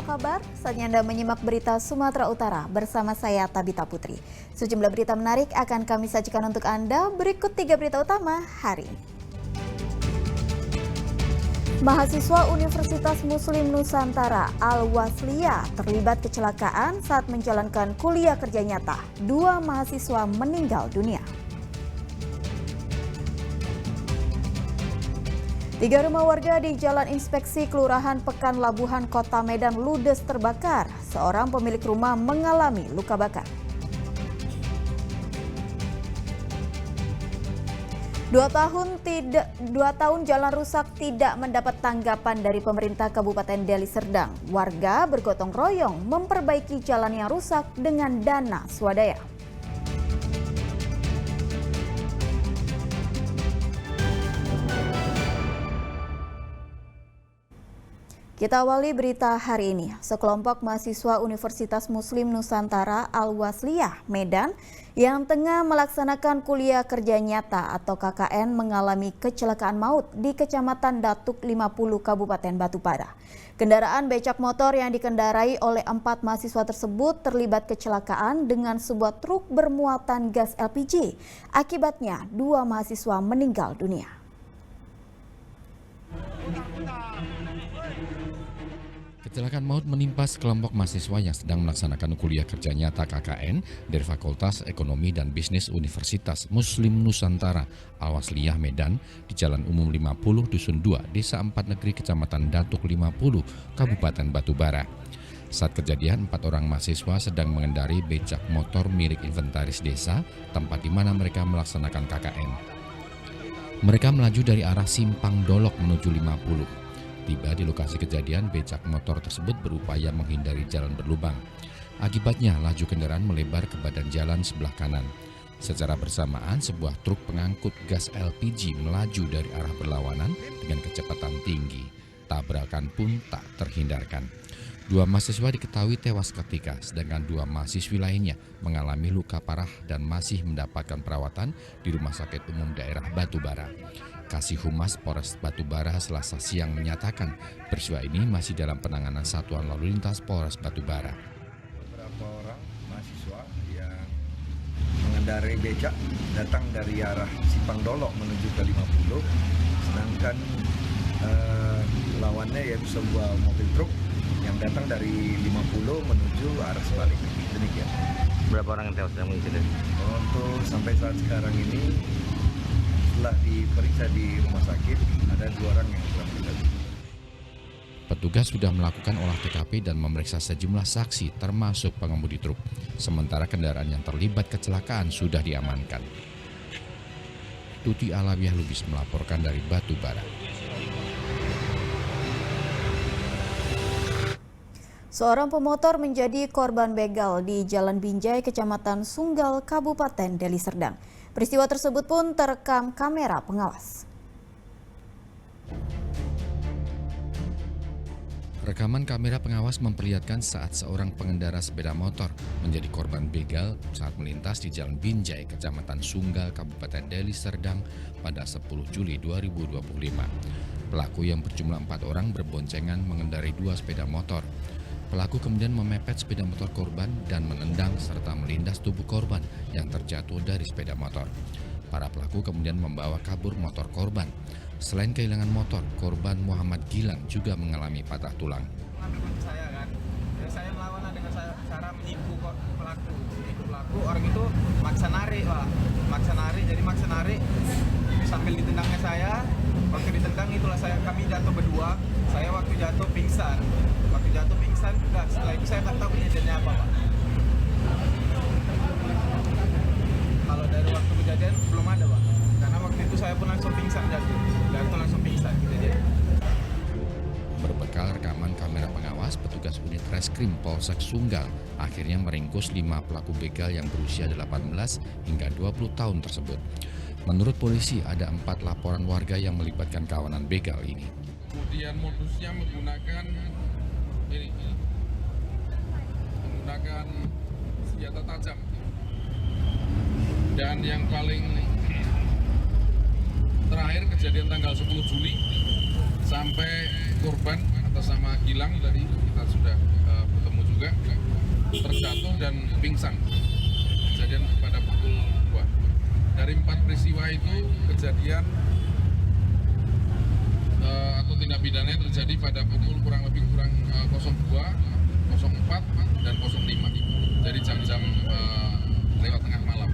apa kabar? Saatnya Anda menyimak berita Sumatera Utara bersama saya Tabita Putri. Sejumlah berita menarik akan kami sajikan untuk Anda. Berikut 3 berita utama hari ini. Mahasiswa Universitas Muslim Nusantara Al-Wasliyah terlibat kecelakaan saat menjalankan kuliah kerja nyata. 2 mahasiswa meninggal dunia. 3 rumah warga di Jalan Inspeksi Kelurahan Pekan Labuhan, Kota Medan ludes terbakar. Seorang pemilik rumah mengalami luka bakar. 2 tahun jalan rusak tidak mendapat tanggapan dari pemerintah Kabupaten Deli Serdang. Warga bergotong royong memperbaiki jalan yang rusak dengan dana swadaya. Kita awali berita hari ini. Sekelompok mahasiswa Universitas Muslim Nusantara Al-Wasliyah, Medan, yang tengah melaksanakan kuliah kerja nyata atau KKN mengalami kecelakaan maut di Kecamatan Datuk 50 Kabupaten Batubara. Kendaraan becak motor yang dikendarai oleh 4 mahasiswa tersebut terlibat kecelakaan dengan sebuah truk bermuatan gas LPG. Akibatnya 2 mahasiswa meninggal dunia. Kecelakaan maut menimpa sekelompok mahasiswa yang sedang melaksanakan kuliah kerja nyata KKN dari Fakultas Ekonomi dan Bisnis Universitas Muslim Nusantara Al-Wasliyah Medan di Jalan Umum 50 Dusun 2, Desa 4 Negeri, Kecamatan Datuk 50, Kabupaten Batubara. Saat kejadian, 4 orang mahasiswa sedang mengendarai becak motor milik inventaris desa, tempat di mana mereka melaksanakan KKN. Mereka melaju dari arah Simpang Dolok menuju 50. Tiba di lokasi kejadian, becak motor tersebut berupaya menghindari jalan berlubang. Akibatnya, laju kendaraan melebar ke badan jalan sebelah kanan. Secara bersamaan, sebuah truk pengangkut gas LPG melaju dari arah berlawanan dengan kecepatan tinggi. Tabrakan pun tak terhindarkan. 2 mahasiswa diketahui tewas ketika, sedangkan 2 mahasiswi lainnya mengalami luka parah dan masih mendapatkan perawatan di Rumah Sakit Umum Daerah Batubara. Kasih Humas Polres Batubara Selasa siang menyatakan peristiwa ini masih dalam penanganan Satuan Lalu Lintas Polres Batubara. Beberapa orang mahasiswa yang mengendarai becak datang dari arah Simpang Dolok menuju ke 50, sedangkan lawannya yaitu sebuah mobil truk yang datang dari 50 menuju arah sebaliknya. Demikian. Berapa orang yang tewas dalam insiden? Untuk sampai saat sekarang ini, setelah diperiksa di rumah sakit, ada 2 orang yang telah meninggal. Petugas sudah melakukan olah TKP dan memeriksa sejumlah saksi termasuk pengemudi truk. Sementara kendaraan yang terlibat kecelakaan sudah diamankan. Tuti Alawiah Lubis melaporkan dari Batubara. Seorang pemotor menjadi korban begal di Jalan Binjai, Kecamatan Sunggal, Kabupaten Deli Serdang. Peristiwa tersebut pun terekam kamera pengawas. Rekaman kamera pengawas memperlihatkan saat seorang pengendara sepeda motor menjadi korban begal saat melintas di Jalan Binjai, Kecamatan Sunggal, Kabupaten Deli Serdang pada 10 Juli 2025. Pelaku yang berjumlah 4 orang berboncengan mengendarai 2 sepeda motor. Pelaku kemudian memepet sepeda motor korban dan menendang serta melindas tubuh korban yang terjatuh dari sepeda motor. Para pelaku kemudian membawa kabur motor korban. Selain kehilangan motor, korban Muhammad Gilang juga mengalami patah tulang. Saya melawan dengan cara menipu pelaku. Orang itu maksa narik, Pak. Maksa narik sambil ditendangnya saya. Waktu ditendang itulah kami jatuh berdua. Saya waktu jatuh pingsan. Setelah itu saya tak tahu kejadiannya apa, Pak. Kalau dari waktu kejadian belum ada, Pak. Karena waktu itu saya pun langsung pingsan jatuh. Kejadian. Berbekal rekaman kamera pengawas, petugas unit Reskrim Polsek Sunggal akhirnya meringkus 5 pelaku begal yang berusia 18 hingga 20 tahun tersebut. Menurut polisi, ada 4 laporan warga yang melibatkan kawanan begal ini. Kemudian modusnya menggunakan senjata tajam. Dan yang paling terakhir kejadian tanggal 10 Juli sampai korban atas nama Gilang tadi kita sudah bertemu juga, terjatuh dan pingsan. Kejadian pada pukul 2. Dari 4 peristiwa itu kejadian atau tindak pidana terjadi pada pukul kurang 02, 04 dan 05. Jadi jam-jam lewat tengah malam.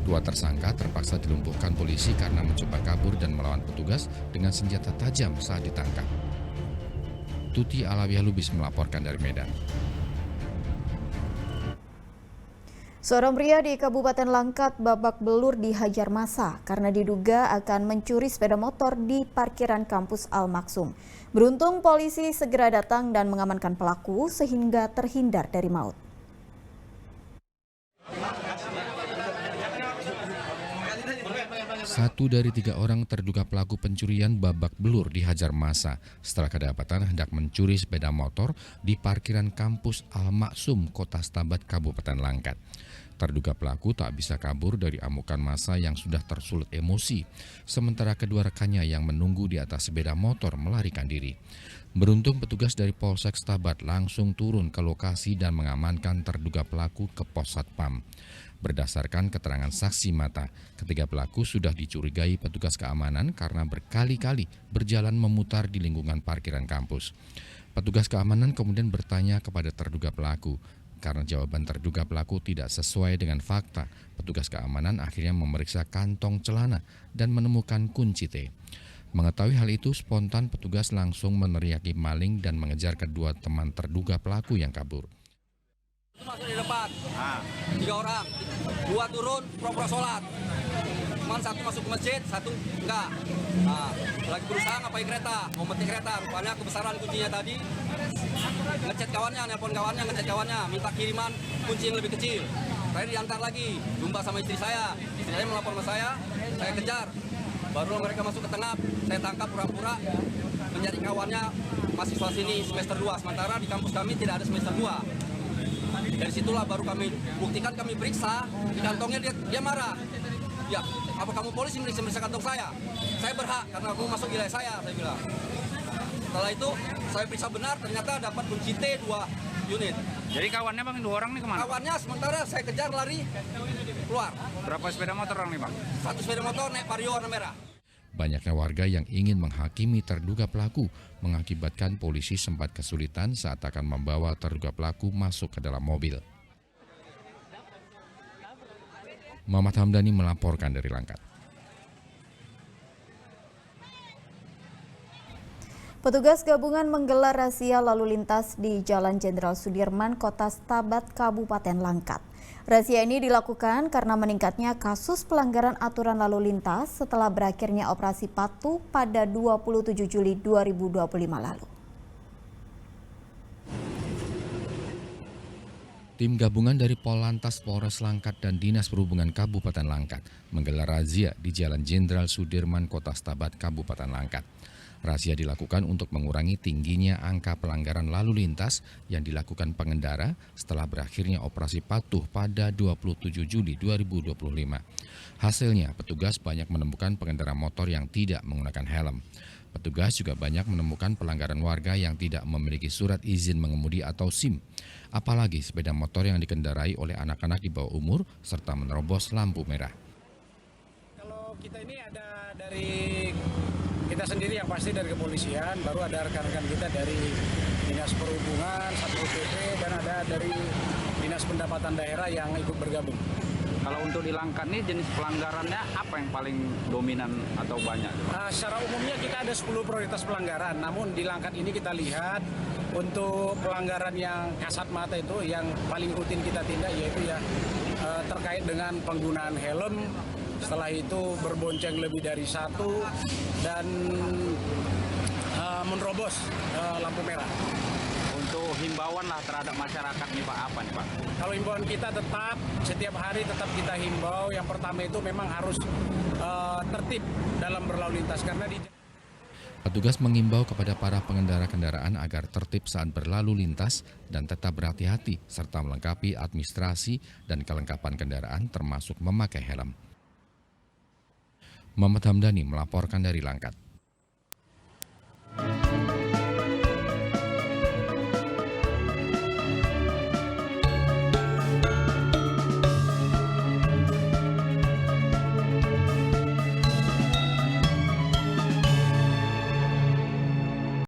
Dua tersangka terpaksa dilumpuhkan polisi karena mencoba kabur dan melawan petugas dengan senjata tajam saat ditangkap. Tuti Alawiyah Lubis melaporkan dari Medan. Seorang pria di Kabupaten Langkat babak belur dihajar massa karena diduga akan mencuri sepeda motor di parkiran kampus Al-Maksum. Beruntung polisi segera datang dan mengamankan pelaku sehingga terhindar dari maut. Satu dari 3 orang terduga pelaku pencurian babak belur dihajar massa setelah kedapatan hendak mencuri sepeda motor di parkiran kampus Al-Maksum, Kota Stabat, Kabupaten Langkat. Terduga pelaku tak bisa kabur dari amukan massa yang sudah tersulut emosi, sementara kedua rekannya yang menunggu di atas sepeda motor melarikan diri. Beruntung petugas dari Polsek Stabat langsung turun ke lokasi dan mengamankan terduga pelaku ke pos Satpam. Berdasarkan keterangan saksi mata, ketiga pelaku sudah dicurigai petugas keamanan karena berkali-kali berjalan memutar di lingkungan parkiran kampus. Petugas keamanan kemudian bertanya kepada terduga pelaku. Karena jawaban terduga pelaku tidak sesuai dengan fakta, petugas keamanan akhirnya memeriksa kantong celana dan menemukan kunci T. Mengetahui hal itu, spontan petugas langsung meneriaki maling dan mengejar kedua teman terduga pelaku yang kabur. Masuk di depan, 3 orang, 2 turun, pura-pura sholat. Cuman 1 masuk ke masjid, 1 enggak. Lagi berusaha ngapain kereta, mau metik kereta, rupanya kebesaran kuncinya tadi. Ngechat kawannya, nelpon kawannya, ngechat kawannya, minta kiriman kunci yang lebih kecil. Saya diantar lagi, jumpa sama istri saya melapor ke saya kejar. Baru mereka masuk ke tengah, saya tangkap pura-pura menjadi kawannya mahasiswa sini semester 2, sementara di kampus kami tidak ada semester 2. Dari situlah baru kami buktikan, kami periksa di kantongnya, dia marah. Ya, apa kamu polisi meriksa kantong saya? Saya berhak karena kamu masuk wilayah saya bilang. Setelah itu saya periksa benar, ternyata dapat kunci T 2 unit. Jadi kawannya bang, 2 orang nih kemana? Kawannya sementara saya kejar lari keluar. Berapa sepeda motor orang nih bang? 1 sepeda motor naik Vario warna merah. Banyaknya warga yang ingin menghakimi terduga pelaku mengakibatkan polisi sempat kesulitan saat akan membawa terduga pelaku masuk ke dalam mobil. Muhammad Hamdani melaporkan dari Langkat. Petugas gabungan menggelar razia lalu lintas di Jalan Jenderal Sudirman, Kota Stabat, Kabupaten Langkat. Razia ini dilakukan karena meningkatnya kasus pelanggaran aturan lalu lintas setelah berakhirnya operasi patuh pada 27 Juli 2025 lalu. Tim gabungan dari Polantas Polres Langkat dan Dinas Perhubungan Kabupaten Langkat menggelar razia di Jalan Jenderal Sudirman, Kota Stabat, Kabupaten Langkat. Razia dilakukan untuk mengurangi tingginya angka pelanggaran lalu lintas yang dilakukan pengendara setelah berakhirnya operasi patuh pada 27 Juli 2025. Hasilnya, petugas banyak menemukan pengendara motor yang tidak menggunakan helm. Petugas juga banyak menemukan pelanggaran warga yang tidak memiliki surat izin mengemudi atau SIM. Apalagi sepeda motor yang dikendarai oleh anak-anak di bawah umur serta menerobos lampu merah. Kalau kita ini ada dari kita sendiri yang pasti dari kepolisian, baru ada rekan-rekan kita dari Dinas Perhubungan, Satpol PP, dan ada dari Dinas Pendapatan Daerah yang ikut bergabung. Kalau untuk di Langkat nih jenis pelanggarannya apa yang paling dominan atau banyak? Secara umumnya kita ada 10 prioritas pelanggaran, namun di Langkat ini kita lihat untuk pelanggaran yang kasat mata itu yang paling rutin kita tindak yaitu terkait dengan penggunaan helm. Setelah itu berbonceng lebih dari 1 dan menerobos lampu merah. Untuk himbauan lah terhadap masyarakat nih Pak, apa nih Pak? Kalau himbauan kita tetap, setiap hari tetap kita himbau. Yang pertama itu memang harus tertib dalam berlalu lintas karena Petugas mengimbau kepada para pengendara kendaraan agar tertib saat berlalu lintas dan tetap berhati-hati serta melengkapi administrasi dan kelengkapan kendaraan termasuk memakai helm. Muhammad Hamdani melaporkan dari Langkat.